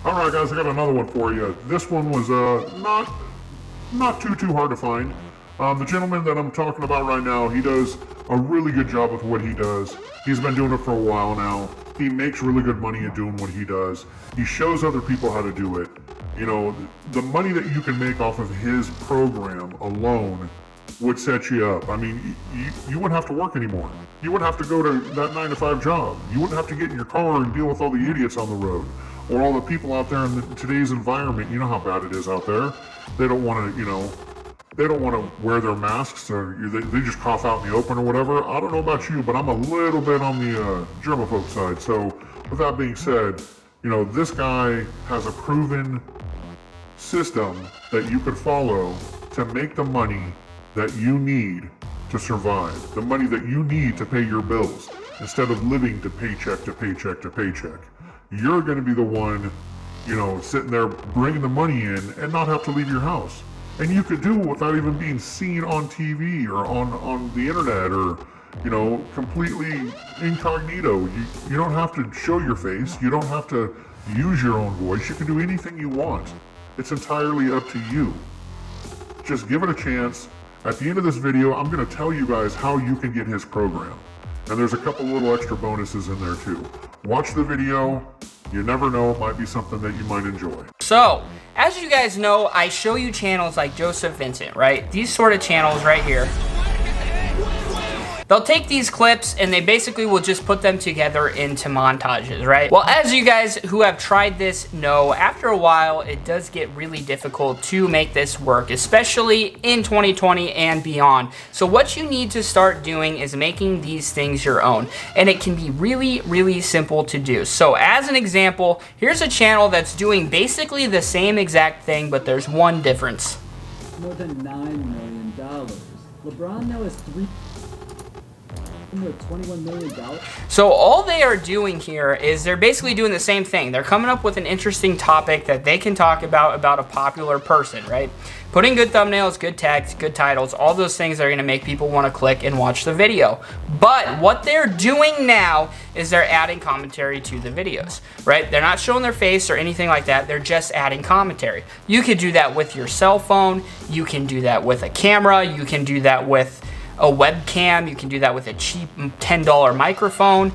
Alright guys, I got another one for you. This one was not too hard to find. The gentleman that I'm talking about right now, he does a really good job with what he does. He's been doing it for a while now. He makes really good money at doing what he does. He shows other people how to do it. You know, the money that you can make off of his program alone would set you up. I mean, you wouldn't have to work anymore. You wouldn't have to go to that 9-to-5 job. You wouldn't have to get in your car and deal with all the idiots on the road. Or all the people out there in today's environment. You know how bad it is out there. They don't want to, they don't want to wear their masks, or they just cough out in the open or whatever. I don't know about you, but I'm a little bit on the germaphobe side. So with that being said, this guy has a proven system that you could follow to make the money that you need to survive, the money that you need to pay your bills, instead of living to paycheck to paycheck to paycheck. You're going to be the one, sitting there bringing the money in and not have to leave your house. And you could do it without even being seen on TV or on the internet or, completely incognito. You don't have to show your face. You don't have to use your own voice. You can do anything you want. It's entirely up to you. Just give it a chance. At the end of this video, I'm going to tell you guys how you can get his program. And there's a couple little extra bonuses in there too. Watch the video. You never know, it might be something that you might enjoy. So, as you guys know, I show you channels like Joseph Vincent, right? These sort of channels right here. They'll take these clips and they basically will just put them together into montages, right? Well, as you guys who have tried this know, after a while, it does get really difficult to make this work, especially in 2020 and beyond. So what you need to start doing is making these things your own. And it can be really simple to do. So as an example, here's a channel that's doing basically the same exact thing, but there's one difference. More than $9 million. LeBron now has $21 million. So all they are doing here is they're basically doing the same thing. They're coming up with an interesting topic that they can talk about a popular person, right? Putting good thumbnails, good text, good titles, all those things that are going to make people want to click and watch the video. But what they're doing now is they're adding commentary to the videos, right? They're not showing their face or anything like that. They're just adding commentary. You could do that with your cell phone. You can do that with a camera. You can do that with a webcam. You can do that with a cheap $10 microphone.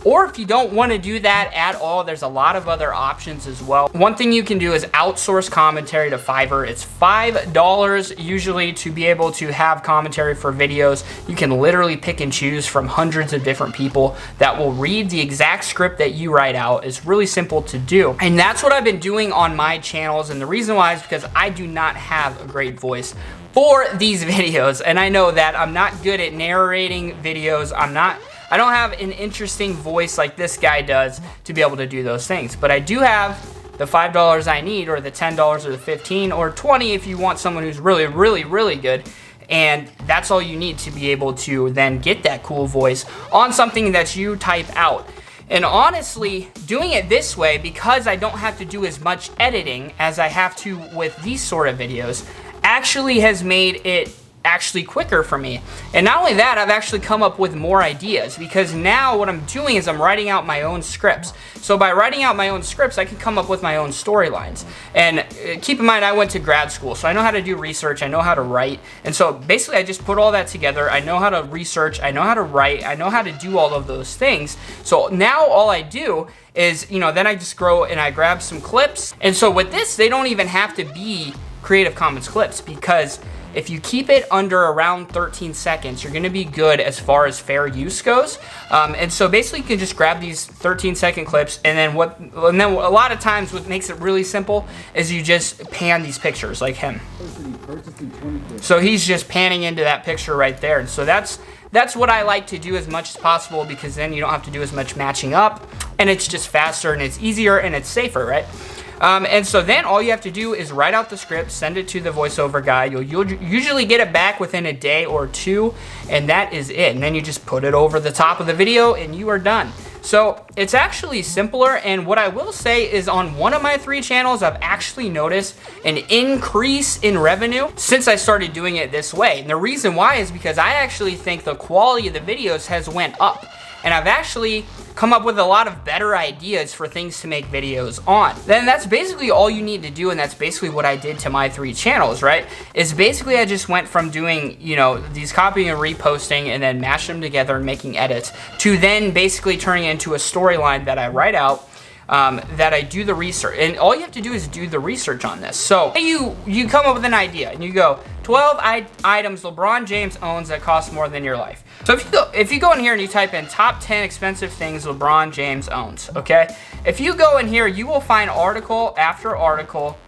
Or if you don't want to do that at all, there's a lot of other options as well. One thing you can do is outsource commentary to Fiverr. It's $5 usually to be able to have commentary for videos. You can literally pick and choose from hundreds of different people that will read the exact script that you write out. It's really simple to do. And that's what I've been doing on my channels. And the reason why is because I do not have a great voice for these videos. And I know that I'm not good at narrating videos. I don't have an interesting voice like this guy does to be able to do those things. But I do have the $5 I need, or the $10 or the $15 or $20 if you want someone who's really good. And that's all you need to be able to then get that cool voice on something that you type out. And honestly, doing it this way, because I don't have to do as much editing as I have to with these sort of videos, actually has made it actually quicker for me. And not only that, I've actually come up with more ideas, because now what I'm doing is I'm writing out my own scripts. So by writing out my own scripts, I can come up with my own storylines. And keep in mind, I went to grad school, so I know how to do research, I know how to write. And so basically I just put all that together. I know how to research, I know how to write, I know how to do all of those things. So now all I do is, then I just go and I grab some clips. And so with this, they don't even have to be Creative Commons clips, because if you keep it under around 13 seconds, you're going to be good as far as fair use goes. And so basically you can just grab these 13-second clips, and then a lot of times what makes it really simple is you just pan these pictures like him. So he's just panning into that picture right there. And so that's what I like to do as much as possible, because then you don't have to do as much matching up, and it's just faster and it's easier and it's safer, right? And so then all you have to do is write out the script, send it to the voiceover guy. You'll usually get it back within a day or two, and that is it. And then you just put it over the top of the video and you are done. So it's actually simpler, and what I will say is on one of my 3 channels, I've actually noticed an increase in revenue since I started doing it this way. And the reason why is because I actually think the quality of the videos has went up. and I've actually come up with a lot of better ideas for things to make videos on. Then that's basically all you need to do, and that's basically what I did to my 3 channels, right? Is basically I just went from doing, you know, these copying and reposting and then mashing them together and making edits to then basically turning it into a storyline that I write out, that I do the research. And all you have to do is do the research on this. So you come up with an idea and you go, 12 items LeBron James owns that cost more than your life. So if you go in here and you type in top 10 expensive things LeBron James owns, okay? If you go in here, you will find article after article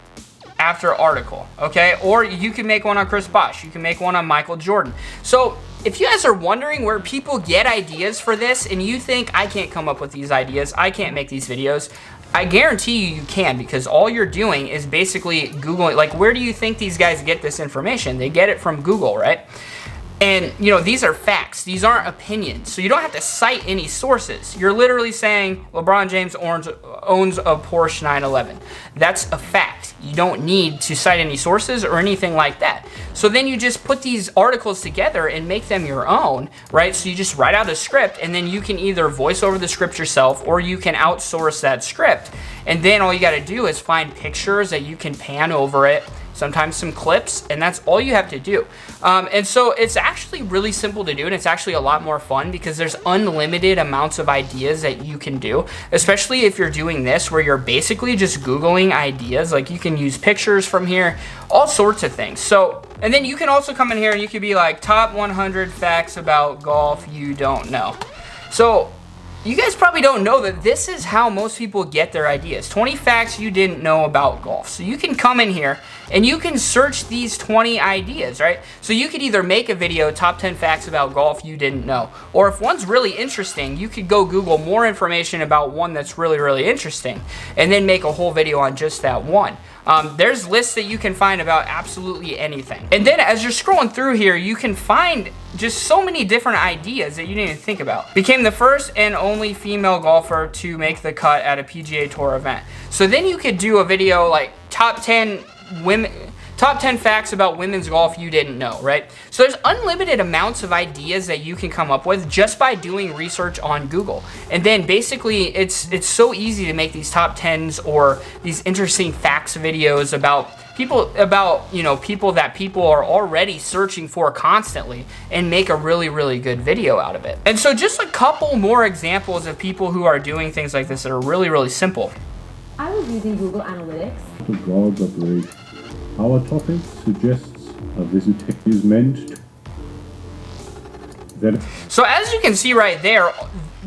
after article, okay? Or you can make one on Chris Bosh. You can make one on Michael Jordan. So if you guys are wondering where people get ideas for this and you think, I can't come up with these ideas, I can't make these videos, I guarantee you can, because all you're doing is basically Googling. Like, where do you think these guys get this information? They get it from Google, right? And, you know, these are facts. These aren't opinions. So you don't have to cite any sources. You're literally saying LeBron James owns a Porsche 911. That's a fact. You don't need to cite any sources or anything like that. So then you just put these articles together and make them your own, right? So you just write out a script, and then you can either voice over the script yourself or you can outsource that script. And then all you got to do is find pictures that you can pan over it, sometimes some clips, and that's all you have to do. And so it's actually really simple to do, and it's actually a lot more fun because there's unlimited amounts of ideas that you can do, especially if you're doing this where you're basically just Googling ideas. Like, you can use pictures from here, all sorts of things. So, and then you can also come in here and you could be like, top 100 facts about golf you don't know. So you guys probably don't know that this is how most people get their ideas. 20 facts you didn't know about golf. So you can come in here and you can search these 20 ideas, right? So you could either make a video, top 10 facts about golf you didn't know. Or if one's really interesting, you could go Google more information about one that's really, really interesting and then make a whole video on just that one. There's lists that you can find about absolutely anything. And then as you're scrolling through here, you can find just so many different ideas that you didn't even think about. Became the first and only female golfer to make the cut at a PGA Tour event. So then you could do a video like top 10 facts about women's golf you didn't know, right? So there's unlimited amounts of ideas that you can come up with just by doing research on Google. And then basically it's so easy to make these top 10s or these interesting facts videos about people that people are already searching for constantly and make a really, really good video out of it. And so just a couple more examples of people who are doing things like this that are really, really simple. I was using Google Analytics. The God's operation. Our topic suggests a visit is meant that. So as you can see right there,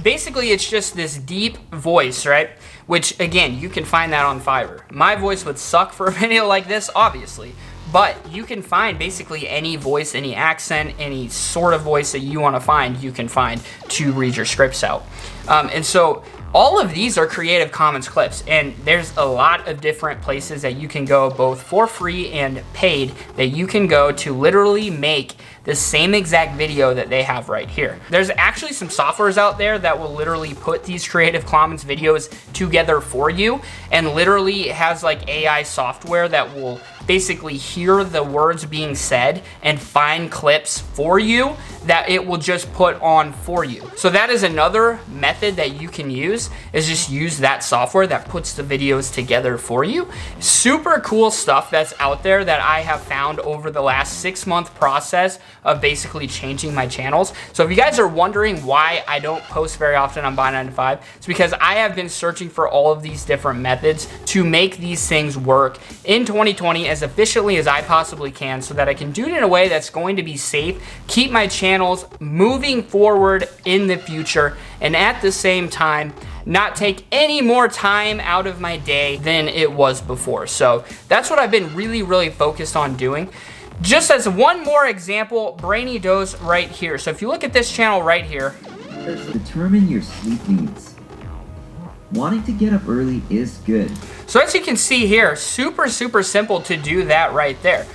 basically it's just this deep voice, right? Which again, you can find that on Fiverr. My voice would suck for a video like this, obviously, but you can find basically any voice, any accent, any sort of voice that you want to find, you can find to read your scripts out. And so all of these are Creative Commons clips, and there's a lot of different places that you can go, both for free and paid, that you can go to literally make the same exact video that they have right here. There's actually some softwares out there that will literally put these Creative Commons videos together for you, and literally has like AI software that will basically hear the words being said and find clips for you that it will just put on for you. So that is another method that you can use, is just use that software that puts the videos together for you. Super cool stuff that's out there that I have found over the last 6-month process of basically changing my channels. So if you guys are wondering why I don't post very often on Buy 9 to 5, it's because I have been searching for all of these different methods to make these things work in 2020 as efficiently as I possibly can, so that I can do it in a way that's going to be safe, keep my channels moving forward in the future, and at the same time not take any more time out of my day than it was before. So that's what I've been really, really focused on doing. Just as one more example, Brainy Dose right here. So if you look at this channel right here, determine your sleep needs. Wanting to get up early is good. So as you can see here, super simple to do that right there.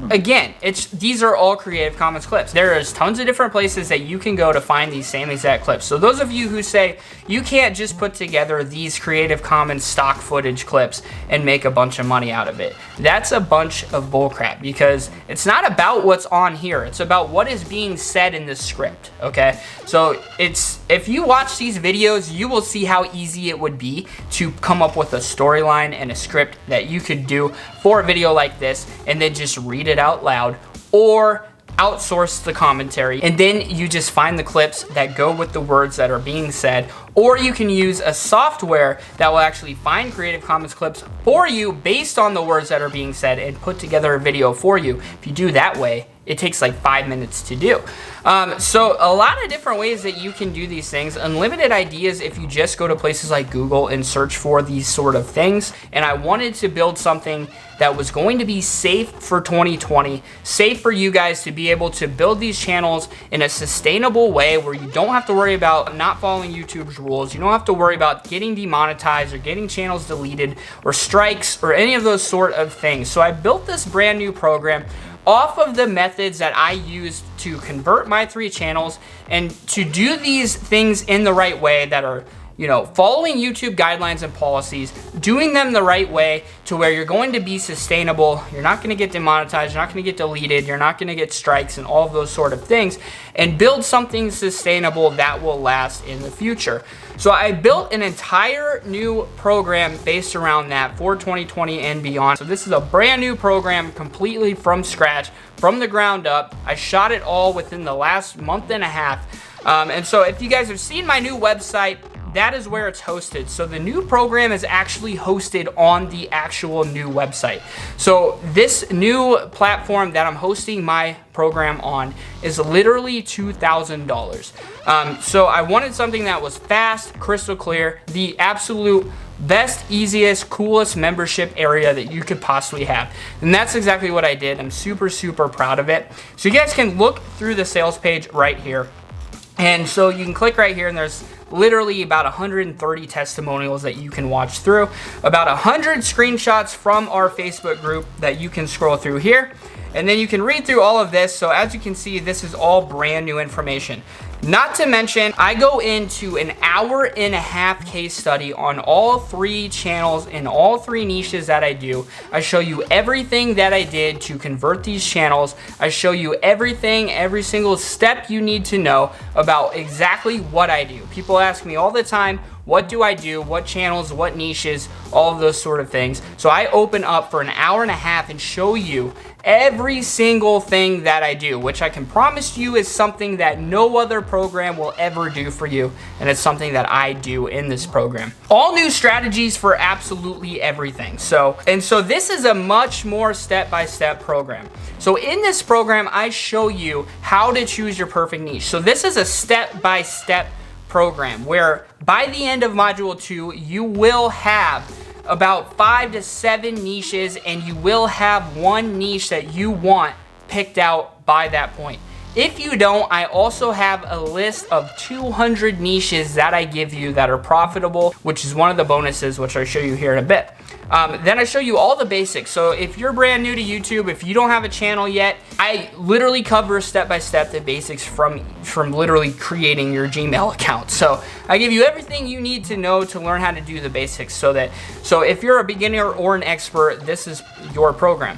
Again, these are all Creative Commons clips. There is tons of different places that you can go to find these same exact clips. So those of you who say you can't just put together these Creative Commons stock footage clips and make a bunch of money out of it, that's a bunch of bullcrap, because it's not about what's on here. It's about what is being said in this script, okay? So if you watch these videos, you will see how easy it would be to come up with a storyline and a script that you could do for a video like this, and then just read it out loud, or outsource the commentary, and then you just find the clips that go with the words that are being said. Or you can use a software that will actually find Creative Commons clips for you based on the words that are being said and put together a video for you. If you do that way, it takes like 5 minutes to do. So a lot of different ways that you can do these things. Unlimited ideas if you just go to places like Google and search for these sort of things. And I wanted to build something that was going to be safe for 2020, safe for you guys to be able to build these channels in a sustainable way where you don't have to worry about not following YouTube's rules. You don't have to worry about getting demonetized or getting channels deleted or strikes or any of those sort of things. So I built this brand new program off of the methods that I used to convert my 3 channels, and to do these things in the right way that are, you know, following YouTube guidelines and policies, doing them the right way to where you're going to be sustainable. You're not going to get demonetized, you're not going to get deleted, you're not going to get strikes and all of those sort of things, and build something sustainable that will last in the future. So I built an entire new program based around that for 2020 and beyond. So this is a brand new program completely from scratch, from the ground up. I shot it all within the last month and a half. And so if you guys have seen my new website, that is where it's hosted. So the new program is actually hosted on the actual new website. So this new platform that I'm hosting my program on is literally $2,000. So I wanted something that was fast, crystal clear, the absolute best, easiest, coolest membership area that you could possibly have. And that's exactly what I did. I'm super proud of it. So you guys can look through the sales page right here. And so you can click right here, and there's literally about 130 testimonials that you can watch through, about 100 screenshots from our Facebook group that you can scroll through here, and then you can read through all of this. So as you can see, this is all brand new information. Not to mention, I go into an hour-and-a-half case study on all 3 channels in all 3 niches that I do. I show you everything that I did to convert these channels. I show you everything, every single step you need to know about exactly what I do. People ask me all the time, what do I do? What channels, what niches, all of those sort of things. So I open up for an hour and a half and show you every single thing that I do, which I can promise you is something that no other program will ever do for you, and it's something that I do in this program. All new strategies for absolutely everything. So this is a much more step-by-step program. So in this program, I show you how to choose your perfect niche. So this is a step-by-step program where by the end of module 2, you will have about 5 to 7 niches, and you will have one niche that you want picked out by that point. If you don't, I also have a list of 200 niches that I give you that are profitable, which is one of the bonuses, which I'll show you here in a bit. Then I show you all the basics. So if you're brand new to YouTube, if you don't have a channel yet, I literally cover step-by-step the basics from literally creating your Gmail account. So I give you everything you need to know to learn how to do the basics, so if you're a beginner or an expert, this is your program.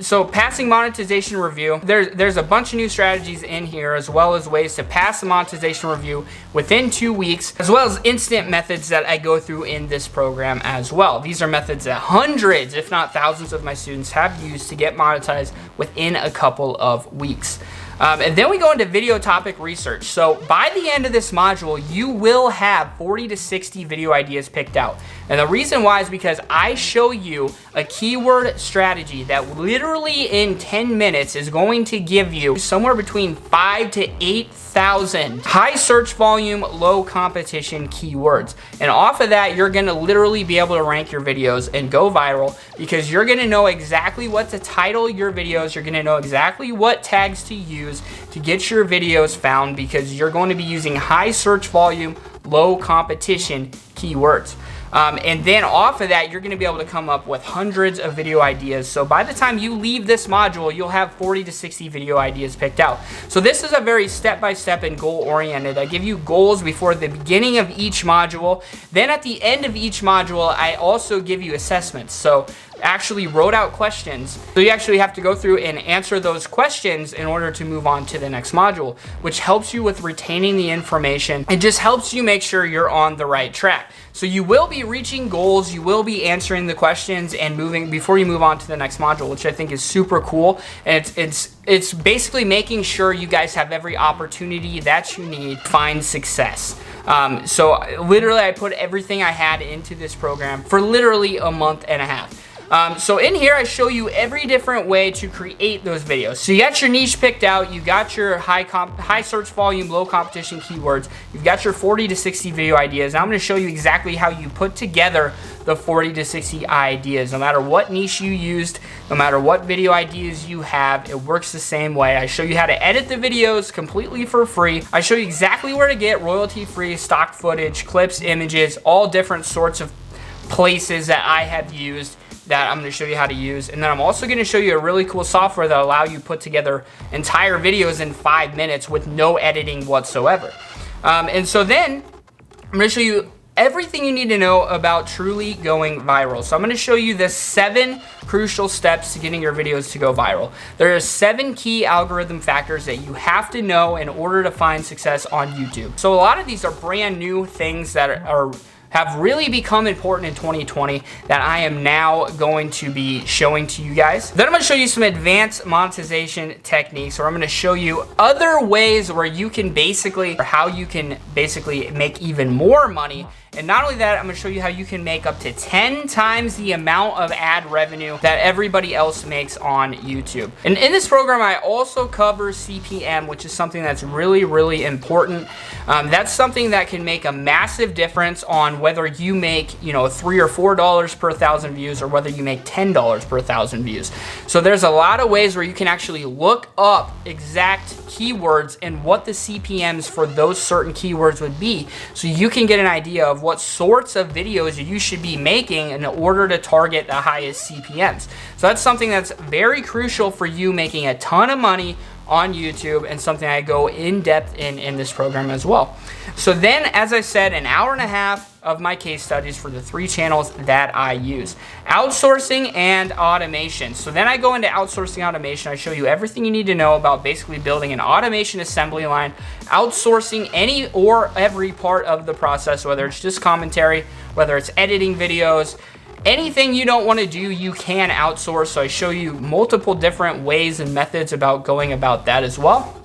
So passing monetization review, there's a bunch of new strategies in here, as well as ways to pass the monetization review within 2 weeks, as well as instant methods that I go through in this program as well. These are methods that hundreds, if not thousands of my students have used to get monetized within a couple of weeks. And then we go into video topic research. So by the end of this module, you will have 40 to 60 video ideas picked out. And the reason why is because I show you a keyword strategy that literally in 10 minutes is going to give you somewhere between 5 to 8,000 high search volume, low competition keywords. And off of that, you're gonna literally be able to rank your videos and go viral, because you're gonna know exactly what to title your videos. You're gonna know exactly what tags to use to get your videos found, because you're going to be using high search volume, low competition keywords. And then off of that, you're going to be able to come up with hundreds of video ideas. So by the time you leave this module, you'll have 40 to 60 video ideas picked out. So this is a very step-by-step and goal-oriented. I give you goals before the beginning of each module. Then at the end of each module, I also give you assessments. So actually wrote out questions. So you actually have to go through and answer those questions in order to move on to the next module, which helps you with retaining the information. It just helps you make sure you're on the right track. So you will be reaching goals, you will be answering the questions and moving before you move on to the next module, which I think is super cool. And it's basically making sure you guys have every opportunity that you need to find success. So literally I put everything I had into this program for literally a month and a half. So in here, I show you every different way to create those videos. So you got your niche picked out, you got your high search volume, low competition keywords, you've got your 40 to 60 video ideas. Now I'm going to show you exactly how you put together the 40 to 60 ideas. No matter what niche you used, no matter what video ideas you have, it works the same way. I show you how to edit the videos completely for free. I show you exactly where to get royalty-free stock footage, clips, images, all different sorts of places that I have used that I'm going to show you how to use. And then I'm also going to show you a really cool software that allow you to put together entire videos in 5 minutes with no editing whatsoever. And so then I'm going to show you everything you need to know about truly going viral. So I'm going to show you the 7 crucial steps to getting your videos to go viral. There are 7 key algorithm factors that you have to know in order to find success on YouTube. So a lot of these are brand new things that have really become important in 2020 that I am now going to be showing to you guys. Then I'm going to show you some advanced monetization techniques, or I'm going to show you other ways where you can basically, or how you can basically make even more money. And not only that, I'm going to show you how you can make up to 10 times the amount of ad revenue that everybody else makes on YouTube. And in this program, I also cover CPM, which is something that's really, really important. That's something that can make a massive difference on whether you make, $3 or $4 per 1,000 views, or whether you make $10 per 1,000 views. So there's a lot of ways where you can actually look up exact keywords and what the CPMs for those certain keywords would be, so you can get an idea of what sorts of videos you should be making in order to target the highest CPMs. So that's something that's very crucial for you making a ton of money on YouTube, and something I go in depth in this program as well. So then, as I said, an hour and a half of my case studies for the 3 channels that I use. Outsourcing and automation. So then I go into outsourcing automation. I show you everything you need to know about basically building an automation assembly line, outsourcing any or every part of the process, whether it's just commentary, whether it's editing videos, anything you don't want to do, you can outsource. So I show you multiple different ways and methods about going about that as well.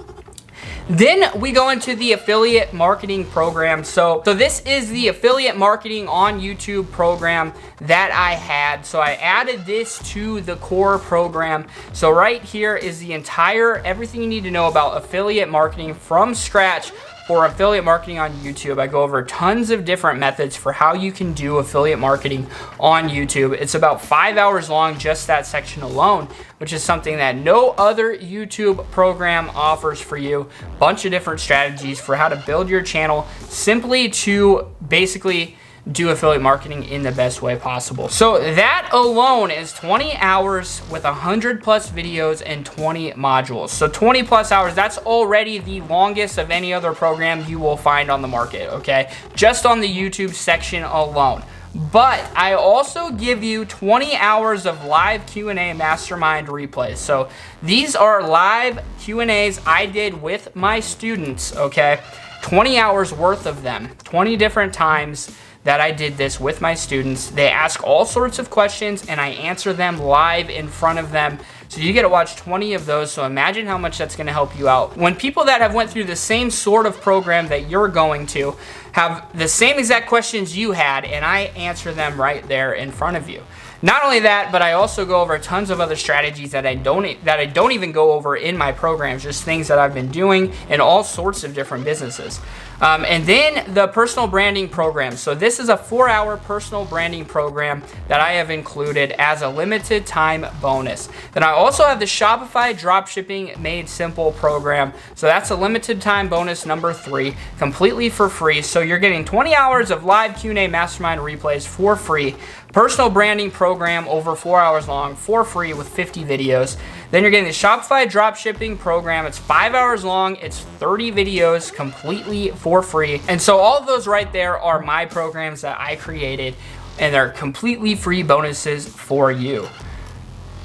Then we go into the affiliate marketing program. So this is the affiliate marketing on YouTube program that I had. So I added this to the core program. So right here is the entire, everything you need to know about affiliate marketing from scratch. For affiliate marketing on YouTube, I go over tons of different methods for how you can do affiliate marketing on YouTube. It's about 5 hours long, just that section alone, which is something that no other YouTube program offers for you. Bunch of different strategies for how to build your channel simply to basically do affiliate marketing in the best way possible. So that alone is 20 hours with 100 plus videos and 20 modules. So 20 plus hours, that's already the longest of any other program you will find on the market, okay? Just on the YouTube section alone. But I also give you 20 hours of live Q&A mastermind replays. So these are live Q&As I did with my students, okay? 20 hours worth of them, 20 different times that I did this with my students. They ask all sorts of questions and I answer them live in front of them. So you get to watch 20 of those. So imagine how much that's going to help you out. When people that have went through the same sort of program that you're going to have the same exact questions you had, and I answer them right there in front of you. Not only that, but I also go over tons of other strategies that I don't even go over in my programs, just things that I've been doing in all sorts of different businesses. And then the personal branding program. So this is a 4-hour personal branding program that I have included as a limited time bonus. Then I also have the Shopify Dropshipping Made Simple program. So that's a limited time bonus number 3, completely for free. So you're getting 20 hours of live Q&A mastermind replays for free. Personal branding program over 4 hours long for free with 50 videos. Then you're getting the Shopify Dropshipping program. It's 5 hours long. It's 30 videos completely for free. And so all of those right there are my programs that I created, and they're completely free bonuses for you.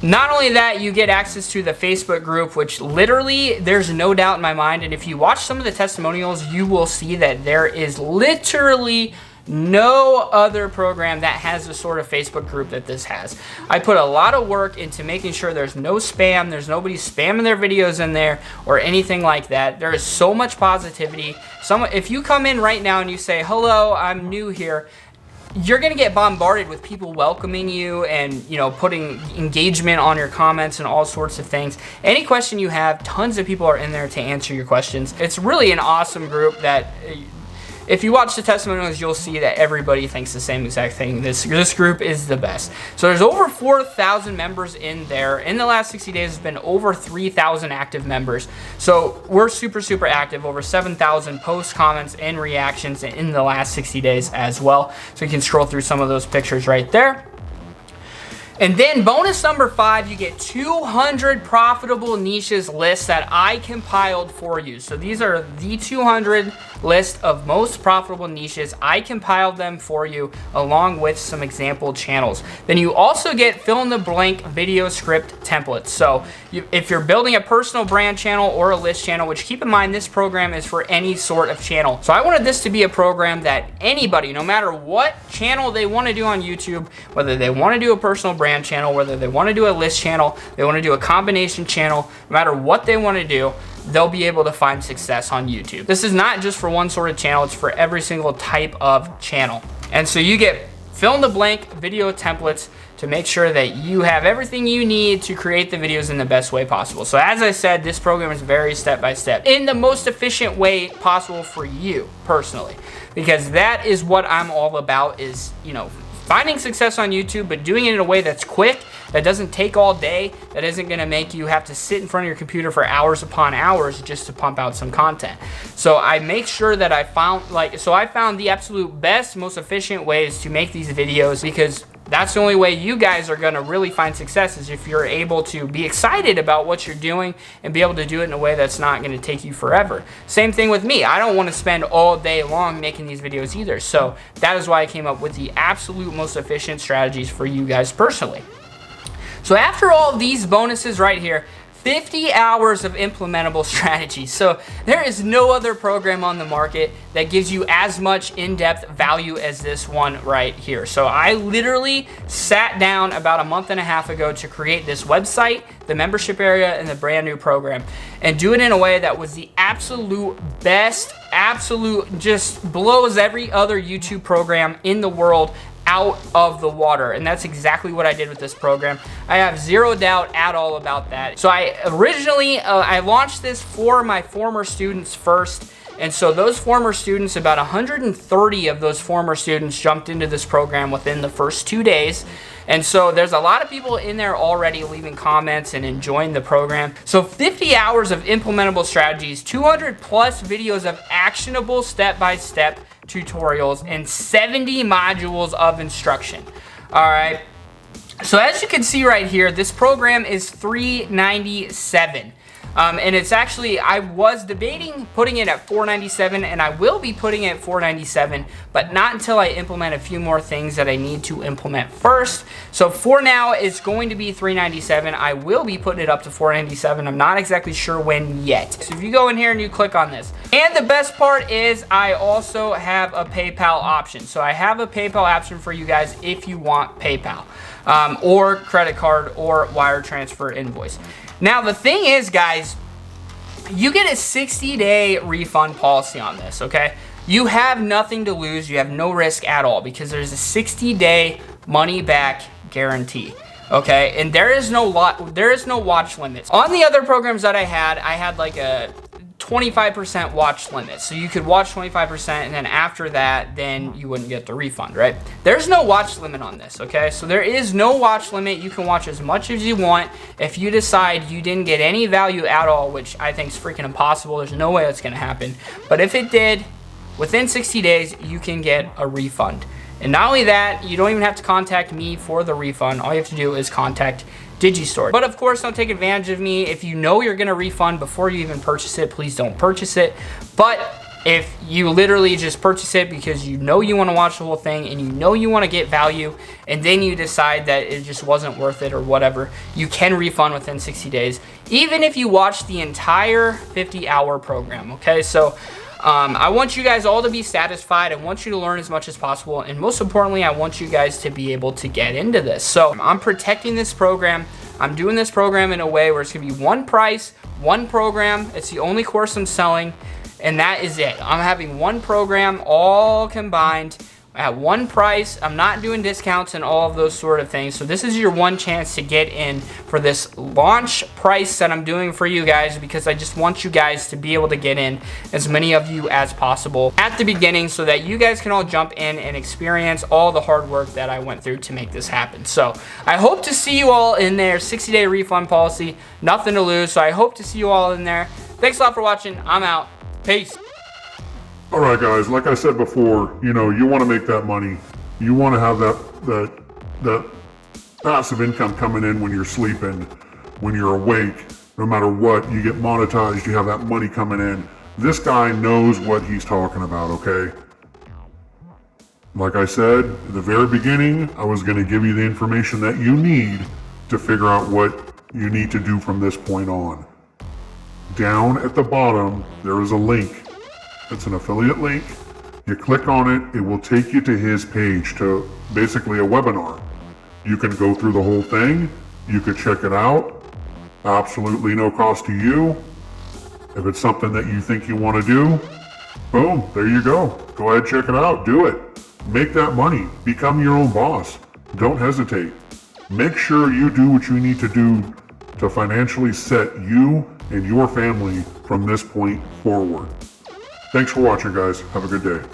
Not only that, you get access to the Facebook group, which literally there's no doubt in my mind. And if you watch some of the testimonials, you will see that there is literally no other program that has the sort of Facebook group that this has. I put a lot of work into making sure there's no spam, there's nobody spamming their videos in there or anything like that. There is so much positivity. If you come in right now and you say, hello, I'm new here, you're gonna get bombarded with people welcoming you and, you know, putting engagement on your comments and all sorts of things. Any question you have, tons of people are in there to answer your questions. It's really an awesome group that, if you watch the testimonials, you'll see that everybody thinks the same exact thing. This group is the best. So there's over 4,000 members in there. In the last 60 days, there's been over 3,000 active members. So we're super, super active. Over 7,000 posts, comments, and reactions in the last 60 days as well. So you can scroll through some of those pictures right there. And then bonus number 5, you get 200 profitable niches lists that I compiled for you. So these are the 200 list of most profitable niches. I compiled them for you along with some example channels. Then you also get fill in the blank video script templates. So if you're building a personal brand channel or a list channel, which keep in mind this program is for any sort of channel. So I wanted this to be a program that anybody, no matter what channel they want to do on YouTube, whether they want to do a personal brand channel, whether they want to do a list channel, they want to do a combination channel, no matter what they want to do, they'll be able to find success on YouTube. This is not just for one sort of channel, it's for every single type of channel. And so you get fill in the blank video templates to make sure that you have everything you need to create the videos in the best way possible. So as I said, this program is very step-by-step in the most efficient way possible for you personally, because that is what I'm all about, is, you know, finding success on YouTube, but doing it in a way that's quick, that doesn't take all day, that isn't gonna make you have to sit in front of your computer for hours upon hours just to pump out some content. So I make sure that I found the absolute best, most efficient ways to make these videos, because that's the only way you guys are gonna really find success, is if you're able to be excited about what you're doing and be able to do it in a way that's not gonna take you forever. Same thing with me. I don't wanna spend all day long making these videos either. So that is why I came up with the absolute most efficient strategies for you guys personally. So after all these bonuses right here, 50 hours of implementable strategies. So there is no other program on the market that gives you as much in-depth value as this one right here. So I literally sat down about a month and a half ago to create this website, the membership area, and the brand new program, and do it in a way that was the absolute best, just blows every other YouTube program in the world out of the water. And that's exactly what I did with this program. I have zero doubt at all about that. So I originally, I launched this for my former students first. And so those former students, about 130 of those former students jumped into this program within the first 2 days. And so there's a lot of people in there already leaving comments and enjoying the program. So 50 hours of implementable strategies, 200 plus videos of actionable step-by-step tutorials, and 70 modules of instruction. All right. So as you can see right here, this program is $397. And it's actually, I was debating putting it at $497, and I will be putting it at $497, but not until I implement a few more things that I need to implement first. So for now, it's going to be $397. I will be putting it up to $497. I'm not exactly sure when yet. So if you go in here and you click on this, and the best part is I also have a PayPal option. So I have a PayPal option for you guys if you want PayPal, or credit card, or wire transfer invoice. Now, the thing is, guys, you get a 60-day refund policy on this, okay? You have nothing to lose. You have no risk at all, because there's a 60-day money-back guarantee, okay? And there is no watch limits. On the other programs that I had like a 25% watch limit. So you could watch 25%, and then after that, then you wouldn't get the refund, right? There's no watch limit on this, okay? So there is no watch limit. You can watch as much as you want. If you decide you didn't get any value at all, which I think is freaking impossible, there's no way that's gonna happen. But if it did, within 60 days, you can get a refund. And not only that, you don't even have to contact me for the refund. All you have to do is contact Digistore. But of course, don't take advantage of me. If you know you're gonna refund before you even purchase it, please don't purchase it. But if you literally just purchase it because you know you wanna watch the whole thing and you know you wanna get value, and then you decide that it just wasn't worth it or whatever, you can refund within 60 days, even if you watch the entire 50-hour program, okay? So I want you guys all to be satisfied. I want you to learn as much as possible. And most importantly, I want you guys to be able to get into this. So I'm protecting this program. I'm doing this program in a way where it's gonna be one price, one program. It's the only course I'm selling, and that is it. I'm having one program all combined at one price. I'm not doing discounts and all of those sort of things. So this is your one chance to get in for this launch price that I'm doing for you guys, because I just want you guys to be able to get in, as many of you as possible at the beginning, so that you guys can all jump in and experience all the hard work that I went through to make this happen. So I hope to see you all in there. 60-day refund policy, nothing to lose. So I hope to see you all in there. Thanks a lot for watching. I'm out. Peace. All right, guys, like I said before, you know, you want to make that money. You want to have that passive income coming in when you're sleeping, when you're awake. No matter what, you get monetized, you have that money coming in. This guy knows what he's talking about, okay? Like I said at the very beginning, I was going to give you the information that you need to figure out what you need to do from this point on. Down at the bottom, there is a link. It's an affiliate link. You click on it, it will take you to his page, to basically a webinar. You can go through the whole thing. You could check it out. Absolutely no cost to you. If it's something that you think you want to do, boom, there you go. Go ahead, check it out. Do it. Make that money. Become your own boss. Don't hesitate. Make sure you do what you need to do to financially set you and your family from this point forward. Thanks for watching, guys. Have a good day.